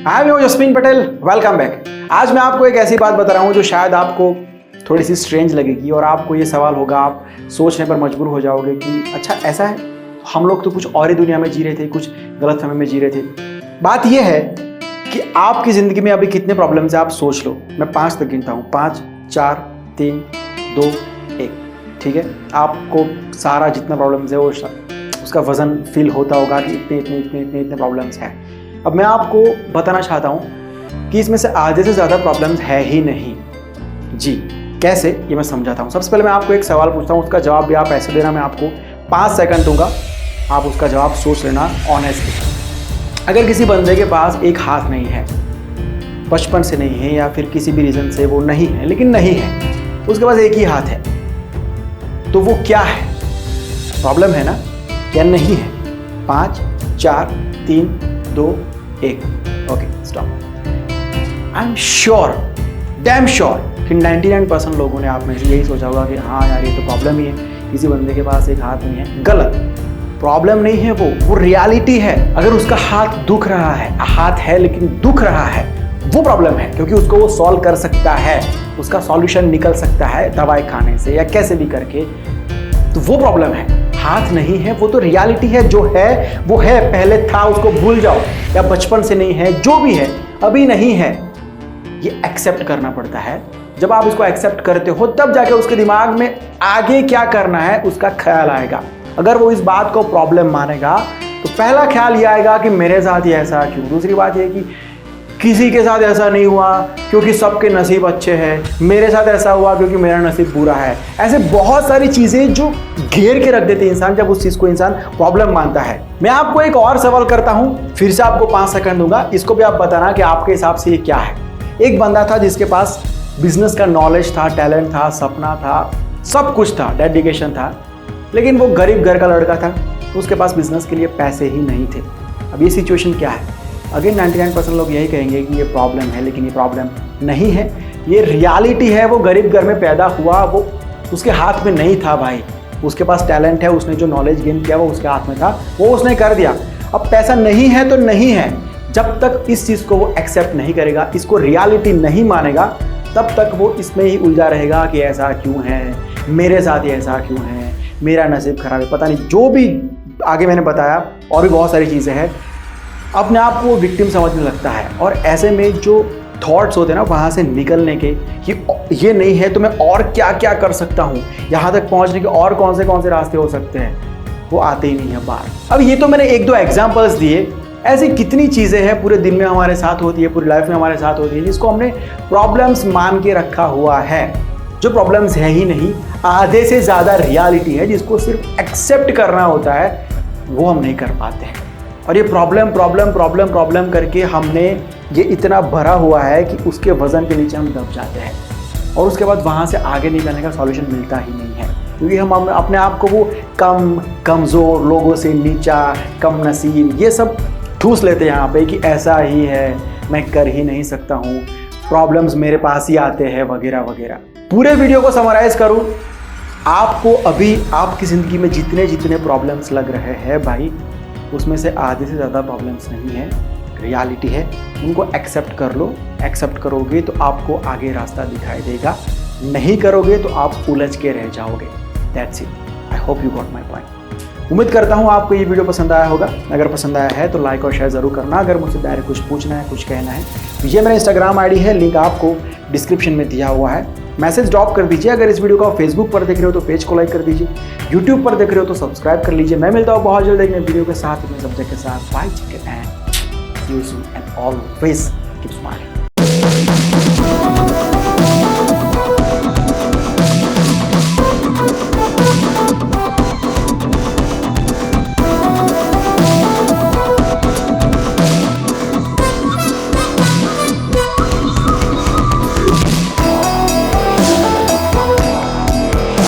I am Jasmine Patel, welcome back. आज मैं आपको एक ऐसी बात बता रहा हूँ जो शायद आपको थोड़ी सी स्ट्रेंज लगेगी और आपको ये सवाल होगा, आप सोचने पर मजबूर हो जाओगे कि अच्छा ऐसा है, हम लोग तो कुछ और ही दुनिया में जी रहे थे, कुछ गलत समय में जी रहे थे। बात यह है कि आपकी ज़िंदगी में अभी कितने प्रॉब्लम्स हैं आप सोच लो। मैं 5 तक गिनता हूँ, 5, 4, 3, 2, 1। ठीक है, आपको सारा जितना प्रॉब्लम्स है वो उसका वजन फील होता होगा कि इतने प्रॉब्लम्स हैं। अब मैं आपको बताना चाहता हूँ कि इसमें से आधे से ज़्यादा प्रॉब्लम्स है ही नहीं। जी कैसे, ये मैं समझाता हूँ। सबसे पहले मैं आपको एक सवाल पूछता हूँ, उसका जवाब भी आप ऐसे देना, मैं आपको 5 सेकंड दूंगा, आप उसका जवाब सोच लेना ऑनेस्टली। अगर किसी बंदे के पास एक हाथ नहीं है, बचपन से नहीं है या फिर किसी भी रीज़न से वो नहीं है, लेकिन नहीं है, उसके पास एक ही हाथ है, तो वो क्या है? प्रॉब्लम है ना, या नहीं है? 5, 4, 3, 2, 1। Okay, stop. I am sure, damn sure कि 99% लोगों ने आप में से यही सोचा होगा कि हाँ यार, ये तो प्रॉब्लम ही है, किसी बंदे के पास एक हाथ नहीं है। गलत, प्रॉब्लम नहीं है वो रियलिटी है। अगर उसका हाथ दुख रहा है, हाथ है लेकिन दुख रहा है, वो प्रॉब्लम है, क्योंकि उसको वो सॉल्व कर सकता है, उसका सॉल्यूशन निकल सकता है दवाई खाने से या कैसे भी करके, तो वो प्रॉब्लम है। हाथ नहीं है, वो तो रियलिटी है, जो है वो है, पहले था उसको भूल जाओ, या बचपन से नहीं है, जो भी है अभी नहीं है, ये एक्सेप्ट करना पड़ता है। जब आप इसको एक्सेप्ट करते हो तब जाके उसके दिमाग में आगे क्या करना है उसका ख्याल आएगा। अगर वो इस बात को प्रॉब्लम मानेगा तो पहला ख्याल ये आएगा कि मेरे साथ ही ऐसा क्यों। दूसरी बात ये कि किसी के साथ ऐसा नहीं हुआ क्योंकि सबके नसीब अच्छे हैं, मेरे साथ ऐसा हुआ क्योंकि मेरा नसीब बुरा है। ऐसे बहुत सारी चीज़ें जो घेर के रख देते हैं इंसान, जब उस चीज़ को इंसान प्रॉब्लम मानता है। मैं आपको एक और सवाल करता हूँ, फिर से आपको 5 सेकंड दूंगा, इसको भी आप बताना कि आपके हिसाब से ये क्या है। एक बंदा था जिसके पास बिजनेस का नॉलेज था, टैलेंट था, सपना था, सब कुछ था, डेडिकेशन था, लेकिन वो गरीब घर का लड़का था, उसके पास बिजनेस के लिए पैसे ही नहीं थे। अब ये सिचुएशन क्या है? अगेन 99% लोग यही कहेंगे कि ये प्रॉब्लम है, लेकिन ये प्रॉब्लम नहीं है, ये रियलिटी है। वो गरीब घर में पैदा हुआ, वो उसके हाथ में नहीं था भाई, उसके पास टैलेंट है, उसने जो नॉलेज गेन किया वो उसके हाथ में था, वो उसने कर दिया। अब पैसा नहीं है तो नहीं है, जब तक इस चीज़ को वो एक्सेप्ट नहीं करेगा, इसको रियलिटी नहीं मानेगा, तब तक वो इसमें ही उलझा रहेगा कि ऐसा क्यों है, मेरे साथ ही ऐसा क्यों है, मेरा नसीब खराब है, पता नहीं, जो भी आगे मैंने बताया और भी बहुत सारी चीज़ें हैं। अपने आप को विक्टिम समझने लगता है, और ऐसे में जो थॉट्स होते हैं ना, वहाँ से निकलने के कि ये नहीं है तो मैं और क्या क्या कर सकता हूँ, यहाँ तक पहुँचने के और कौन से रास्ते हो सकते हैं, वो आते ही नहीं है बाहर। अब ये तो मैंने 1-2 एग्जाम्पल्स दिए, ऐसी कितनी चीज़ें हैं पूरे दिन में हमारे साथ होती है, पूरी लाइफ में हमारे साथ होती है, जिसको हमने प्रॉब्लम्स मान के रखा हुआ है, जो प्रॉब्लम्स है ही नहीं, आधे से ज़्यादा रियलिटी है, जिसको सिर्फ एक्सेप्ट करना होता है, वो हम नहीं कर पाते हैं। और ये प्रॉब्लम करके हमने ये इतना भरा हुआ है कि उसके वजन के नीचे हम दब जाते हैं, और उसके बाद वहाँ से आगे निकलने का सॉल्यूशन मिलता ही नहीं है, क्योंकि हम अपने आप को वो कमज़ोर, लोगों से नीचा, कम नसीब, ये सब ठूस लेते हैं यहाँ पे कि ऐसा ही है, मैं कर ही नहीं सकता हूँ, प्रॉब्लम्स मेरे पास ही आते हैं, वगैरह वगैरह। पूरे वीडियो को समराइज़ करूँ, आपको अभी आपकी ज़िंदगी में जितने प्रॉब्लम्स लग रहे हैं भाई, उसमें से आधे से ज़्यादा प्रॉब्लम्स नहीं है, रियलिटी है। उनको एक्सेप्ट कर लो, एक्सेप्ट करोगे तो आपको आगे रास्ता दिखाई देगा, नहीं करोगे तो आप उलझ के रह जाओगे। That's it. I hope you got my point. उम्मीद करता हूँ आपको ये वीडियो पसंद आया होगा। अगर पसंद आया है तो लाइक और शेयर ज़रूर करना। अगर मुझसे डायरेक्ट कुछ पूछना है, कुछ कहना है, तो ये मेरा इंस्टाग्राम आईडी है, लिंक आपको डिस्क्रिप्शन में दिया हुआ है, मैसेज ड्रॉप कर दीजिए। अगर इस वीडियो को आप फेसबुक पर देख रहे हो तो पेज को लाइक कर दीजिए, यूट्यूब पर देख रहे हो तो सब्सक्राइब कर लीजिए। मैं मिलता हूँ बहुत जल्द एक नए वीडियो के साथ, अपने सब्जेक्ट के साथ। Bye, take care and see you soon and always keep smiling.